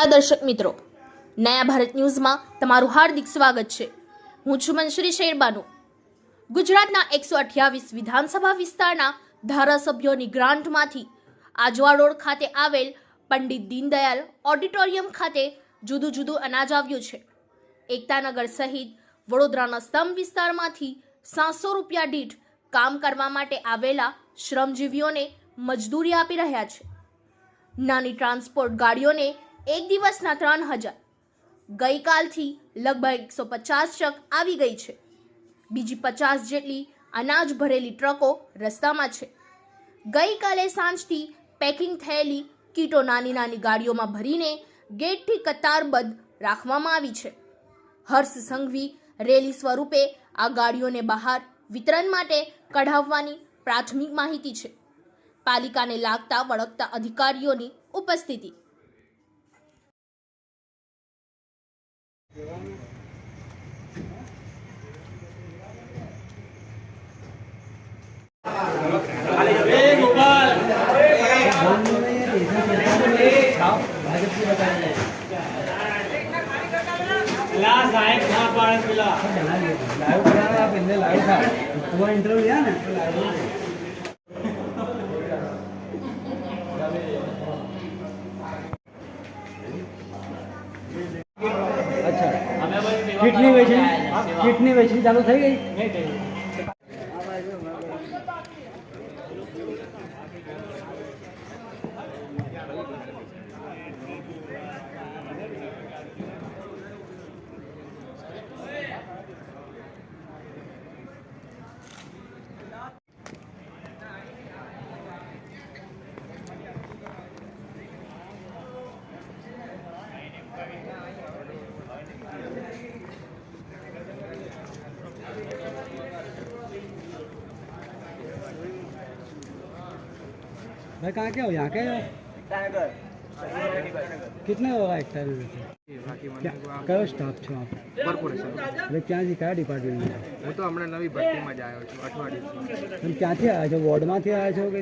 નમસ્કાર દર્શક મિત્રો, નયા ભારત ન્યૂઝમાં તમારું હાર્દિક સ્વાગત છે। હું છું મંશ્રી શેરબાનુ। ગુજરાતના 128 વિધાનસભા વિસ્તારના ધારાસભ્યોની ગ્રાન્ટમાંથી આજવા રોડ ખાતે આવેલ પંડિત દીનદયાળ ઓડિટોરિયમ ખાતે જુદું જુદું અનાજ આવ્યું છે। એકતાનગર સહિત વડોદરાના સ્તંભ વિસ્તારમાંથી 700 રૂપિયા દીઠ કામ કરવા માટે આવેલા શ્રમજીવીઓને મજદૂરી આપી રહ્યા છે। નાની ટ્રાન્સપોર્ટ ગાડીઓને એક દિવસના 3000 ગઈકાલથી લગભગ 150 ટ્રક આવી ગઈ છે। બીજી 50 જેટલી અનાજ ભરેલી ટ્રકો રસ્તામાં છે। ગઈકાલે સાંજથી પેકિંગ થયેલી કીટો નાની નાની ગાડીઓમાં ભરીને ગેટથી કતારબદ્ધ રાખવામાં આવી છે। હર્ષ સંઘવી રેલી સ્વરૂપે આ ગાડીઓને બહાર વિતરણ માટે કઢાવવાની પ્રાથમિક માહિતી છે। પાલિકાને લાગતા વળગતા અધિકારીઓની ઉપસ્થિતિ। इंटरव्यू लिया ना अच्छा किडनी वेचनी चालू થઈ ગઈ भाई कहाँ के हो? यहाँ के हो? कितने होगा एक टाइम में? कयो स्टाफ छो आप? કોર્પોરેશન એટલે ક્યાંથી કયા ડિપાર્ટમેન્ટમાં? હું તો હમણાં નવી ભરતીમાં જ આવ્યો છું અઠવાડિયે। તમે ક્યાંથી આવ્યા છો? વોર્ડમાંથી આવ્યા છો કે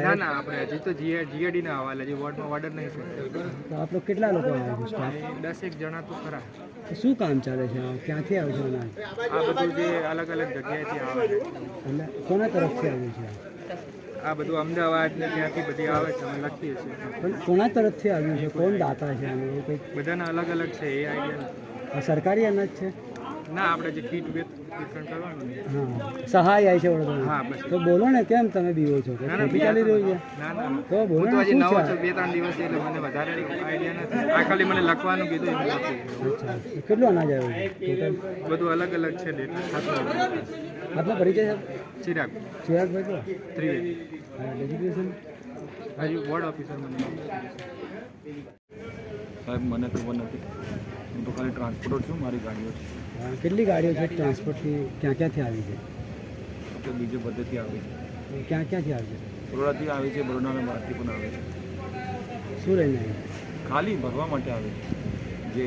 ના ના આપણે હજી તો જીએડી ના હવાલે હજી વોર્ડમાં ઓર્ડર નહીં થયો। તો આપ લોકો કેટલા લોકો આવ્યા છો સ્ટાફ? 10 જણા તો ખરા। તો શું કામ ચાલે છે? ક્યાંથી આવ્યો છો અનાજ? આ બધું જે અલગ અલગ જગ્યાએથી આવે છે, એટલે કોના તરફથી આવ્યું છે? આ બધું અમદાવાદ ને ત્યાંથી બધી આવે છે, અમે લખીએ છીએ। પણ કોના તરફથી આવ્યું છે? કોણ દાતા છે આનું? એવું કંઈક બધાના અલગ અલગ છે, એ આઈડિયા આ સરકારી અનાજ છે? ના આપણે જે કીટ વિતરણ કરવાનું ને। હા, સહાય આવી છે વડોદરા? હા બસ। તો બોલો ને, કેમ તમે બીવો છો? ના ના ખેતી ચાલી રહ્યું છે? ના ના તો બોલો હું તો ને, હજી શું નવો છે? છું, 2-3 દિવસ એટલે મને વધારે આઈડિયા નથી। આ ખાલી મને લખવાનું કીધું એ મેં લખ્યું। અચ્છા, કેટલું અનાજ આવ્યું છે ટોટલ? બધું અલગ અલગ છે ડેટા। આપનો પરિચય છે? ચિરાગ ચિરાગભાઈ તો ત્રિવેદી, ડેઝિગ્નેશન? હજી વોર્ડ ઓફિસર મને। સાહેબ મને ખબર નથી, હું તો ખાલી ટ્રાન્સપોર્ટર છું, મારી ગાડીઓ છે। કેટલી ગાડીઓ છે ટ્રાન્સપોર્ટથી? ક્યાંથી આવી છે? તો બીજી પદ્ધતિ આવી છે, ક્યાંથી આવી છે? બરોડાથી આવી છે, બરોડાના બહારથી પણ આવે છે। શું લઈને આવી? ખાલી ભરવા માટે આવે છે, જે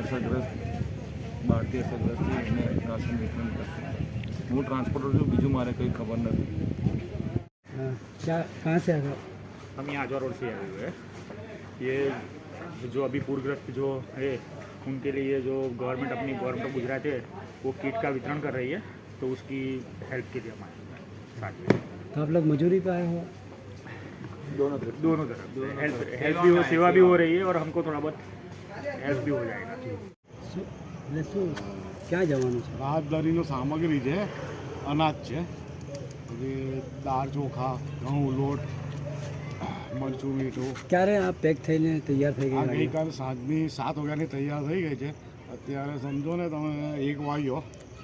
અસરગ્રસ્ત બહારથી અસરગ્રસ્ત છે એમને રાશન વિતરણ કરશે। હું ટ્રાન્સપોર્ટર છું, બીજું મારે કંઈ ખબર નથી। कहाँ से आया? हम यहाँ आजवा रोड से आए हुए हैं। ये जो अभी पूरग्रस्त जो है उनके लिए जो गवर्नमेंट ऑफ गुजरात है वो किट का वितरण कर रही है, तो उसकी हेल्प के लिए हमारे साथ में। तो आप लोग मजदूरी पे आए हो? दोनों तरफ से हेल्प भी हो, सेवा भी हो रही है और हमको थोड़ा बहुत हेल्प भी हो जाएगा। શું ક્યાં જવાનું છે? રાહતદારીનો સામગ્રી છે, અનાજ છે, પછી દાળ ચોખા, ઘઉં, લોટ, મરચું, મીઠું। ક્યારે આ પેક થઈને તૈયાર થઈ આ ગઈ? ગઈકાલે સાંજની 7 વાગ્યાની તૈયાર થઈ ગઈ છે। અત્યારે સમજો ને તમે 1 વાગ્યો